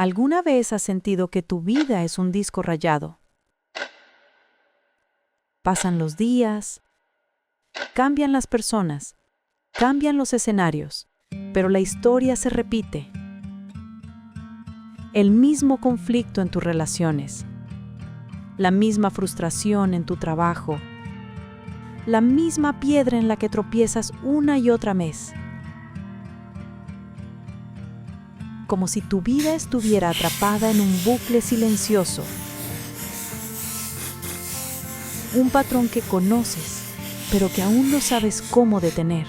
¿Alguna vez has sentido que tu vida es un disco rayado? Pasan los días, cambian las personas, cambian los escenarios, pero la historia se repite. El mismo conflicto en tus relaciones, la misma frustración en tu trabajo, la misma piedra en la que tropiezas una y otra vez. Como si tu vida estuviera atrapada en un bucle silencioso. Un patrón que conoces, pero que aún no sabes cómo detener.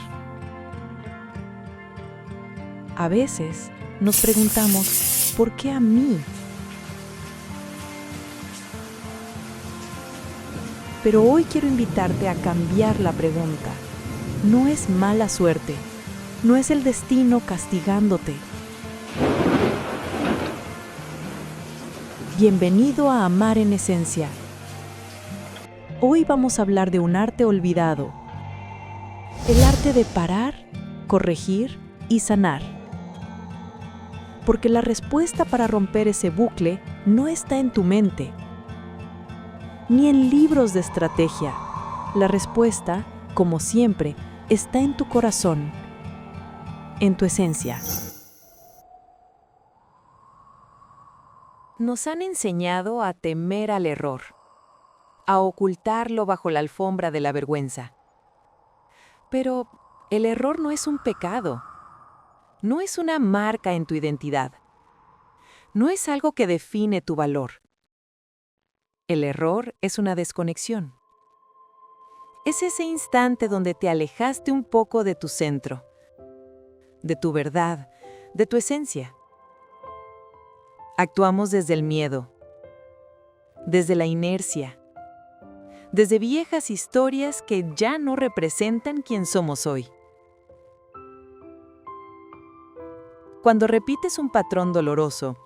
A veces nos preguntamos, ¿por qué a mí? Pero hoy quiero invitarte a cambiar la pregunta. No es mala suerte, no es el destino castigándote. Bienvenido a Amar en Esencia. Hoy vamos a hablar de un arte olvidado. El arte de parar, corregir y sanar. Porque la respuesta para romper ese bucle no está en tu mente, ni en libros de estrategia. La respuesta, como siempre, está en tu corazón, en tu esencia. Nos han enseñado a temer al error, a ocultarlo bajo la alfombra de la vergüenza. Pero el error no es un pecado, no es una marca en tu identidad, no es algo que define tu valor. El error es una desconexión. Es ese instante donde te alejaste un poco de tu centro, de tu verdad, de tu esencia. Actuamos desde el miedo, desde la inercia, desde viejas historias que ya no representan quién somos hoy. Cuando repites un patrón doloroso,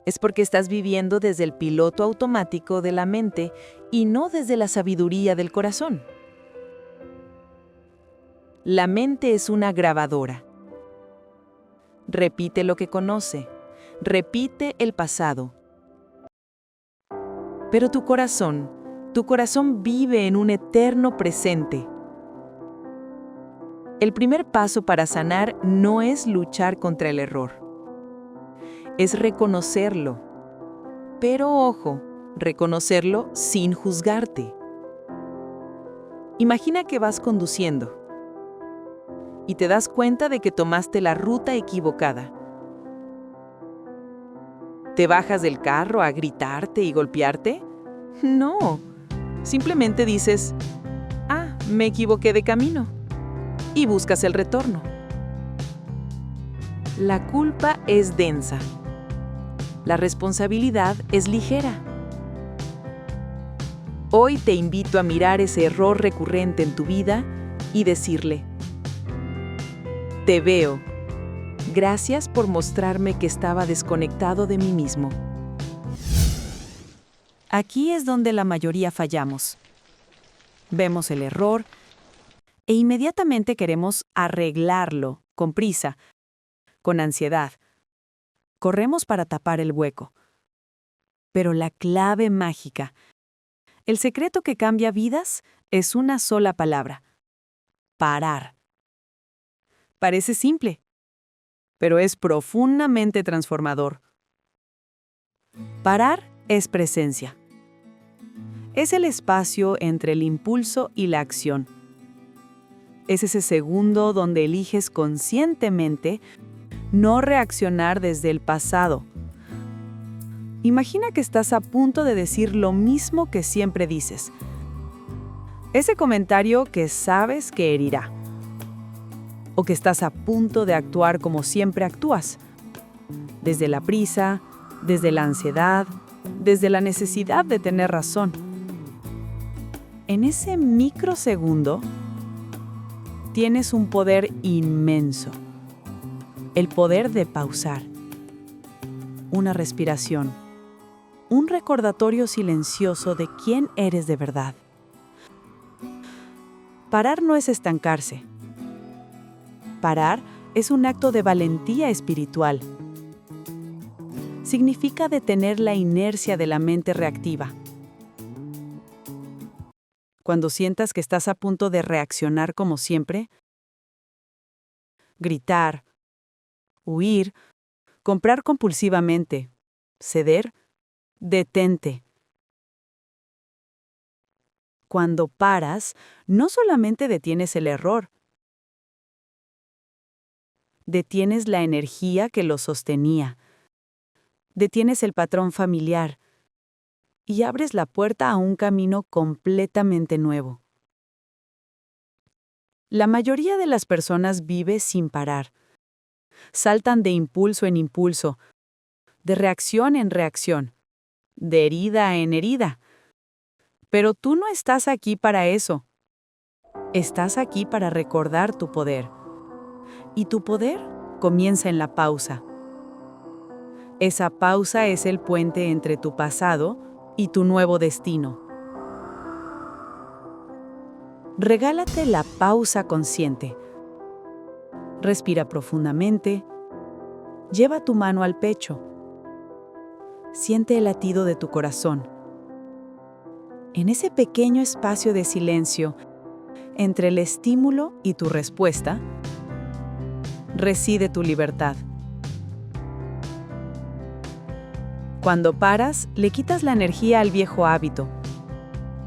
es porque estás viviendo desde el piloto automático de la mente y no desde la sabiduría del corazón. La mente es una grabadora. Repite lo que conoce, repite el pasado. Pero tu corazón vive en un eterno presente. El primer paso para sanar no es luchar contra el error. Es reconocerlo. Pero ojo, reconocerlo sin juzgarte. Imagina que vas conduciendo y te das cuenta de que tomaste la ruta equivocada. ¿Te bajas del carro a gritarte y golpearte? No, simplemente dices, me equivoqué de camino, y buscas el retorno. La culpa es densa. La responsabilidad es ligera. Hoy te invito a mirar ese error recurrente en tu vida y decirle, te veo. Gracias por mostrarme que estaba desconectado de mí mismo. Aquí es donde la mayoría fallamos. Vemos el error e inmediatamente queremos arreglarlo con prisa, con ansiedad. Corremos para tapar el hueco. Pero la clave mágica, el secreto que cambia vidas, es una sola palabra: parar. Parece simple, pero es profundamente transformador. Parar es presencia. Es el espacio entre el impulso y la acción. Es ese segundo donde eliges conscientemente no reaccionar desde el pasado. Imagina que estás a punto de decir lo mismo que siempre dices. Ese comentario que sabes que herirá. O que estás a punto de actuar como siempre actúas. Desde la prisa, desde la ansiedad, desde la necesidad de tener razón. En ese microsegundo, tienes un poder inmenso. El poder de pausar. Una respiración. Un recordatorio silencioso de quién eres de verdad. Parar no es estancarse. Parar es un acto de valentía espiritual. significa detener la inercia de la mente reactiva. Cuando sientas que estás a punto de reaccionar como siempre, gritar, huir, comprar compulsivamente, ceder, detente. Cuando paras, no solamente detienes el error, detienes la energía que lo sostenía, detienes el patrón familiar y abres la puerta a un camino completamente nuevo. La mayoría de las personas vive sin parar. Saltan de impulso en impulso, de reacción en reacción, de herida en herida. Pero tú no estás aquí para eso. Estás aquí para recordar tu poder. Y tu poder comienza en la pausa. Esa pausa es el puente entre tu pasado y tu nuevo destino. Regálate la pausa consciente. Respira profundamente. Lleva tu mano al pecho. Siente el latido de tu corazón. En ese pequeño espacio de silencio, entre el estímulo y tu respuesta, reside tu libertad. Cuando paras, le quitas la energía al viejo hábito.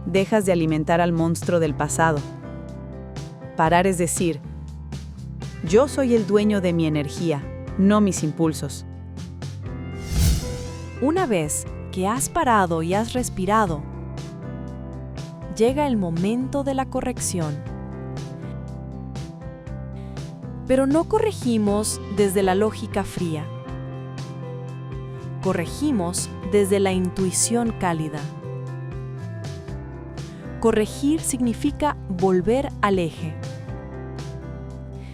Dejas de alimentar al monstruo del pasado. Parar es decir, yo soy el dueño de mi energía, no mis impulsos. Una vez que has parado y has respirado, llega el momento de la corrección. Pero no corregimos desde la lógica fría. Corregimos desde la intuición cálida. Corregir significa volver al eje.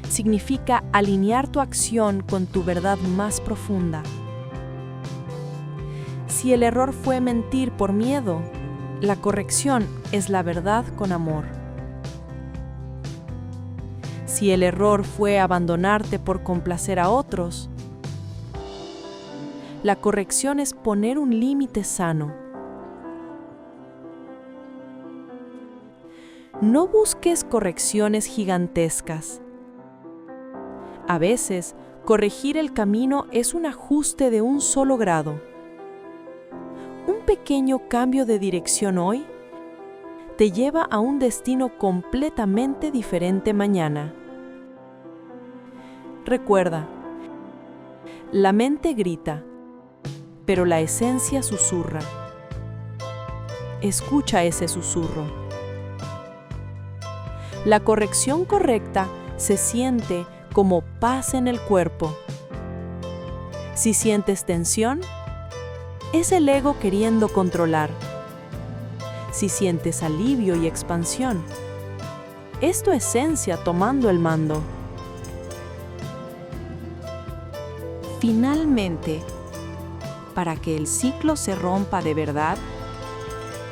Significa alinear tu acción con tu verdad más profunda. Si el error fue mentir por miedo, la corrección es la verdad con amor. Si el error fue abandonarte por complacer a otros, la corrección es poner un límite sano. No busques correcciones gigantescas. A veces, corregir el camino es un ajuste de un solo grado. Un pequeño cambio de dirección hoy te lleva a un destino completamente diferente mañana. Recuerda, la mente grita, pero la esencia susurra. Escucha ese susurro. La corrección correcta se siente como paz en el cuerpo. Si sientes tensión, es el ego queriendo controlar. Si sientes alivio y expansión, es tu esencia tomando el mando. Finalmente, para que el ciclo se rompa de verdad,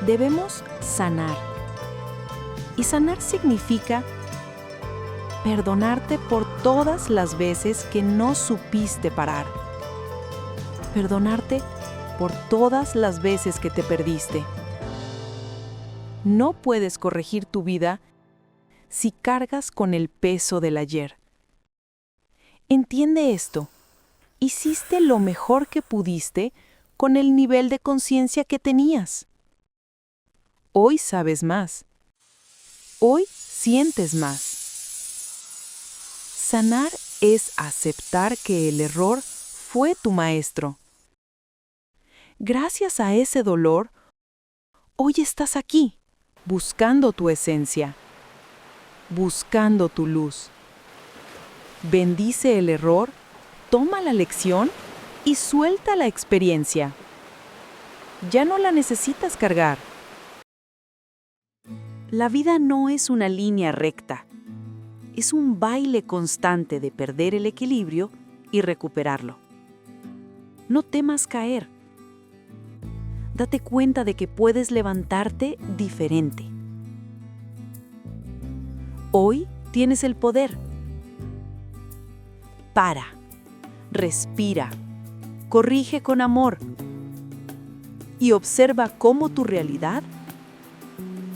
debemos sanar. Y sanar significa perdonarte por todas las veces que no supiste parar. Perdonarte por todas las veces que te perdiste. No puedes corregir tu vida si cargas con el peso del ayer. Entiende esto. Hiciste lo mejor que pudiste con el nivel de conciencia que tenías. Hoy sabes más. Hoy sientes más. Sanar es aceptar que el error fue tu maestro. Gracias a ese dolor, hoy estás aquí, buscando tu esencia, buscando tu luz. Bendice el error, toma la lección y suelta la experiencia. Ya no la necesitas cargar. La vida no es una línea recta. Es un baile constante de perder el equilibrio y recuperarlo. No temas caer. Date cuenta de que puedes levantarte diferente. Hoy tienes el poder. Para, respira, corrige con amor y observa cómo tu realidad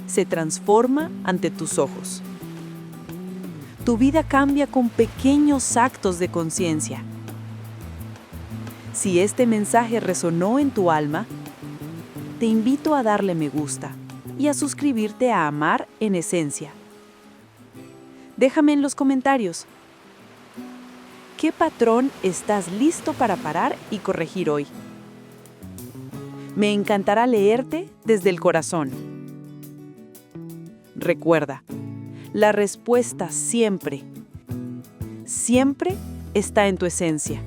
se transforma ante tus ojos. Tu vida cambia con pequeños actos de conciencia. Si este mensaje resonó en tu alma, te invito a darle me gusta y a suscribirte a Amar en Esencia. Déjame en los comentarios, ¿qué patrón estás listo para parar y corregir hoy? Me encantará leerte desde el corazón. Recuerda, la respuesta siempre, siempre está en tu esencia.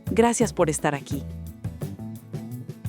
Gracias por estar aquí.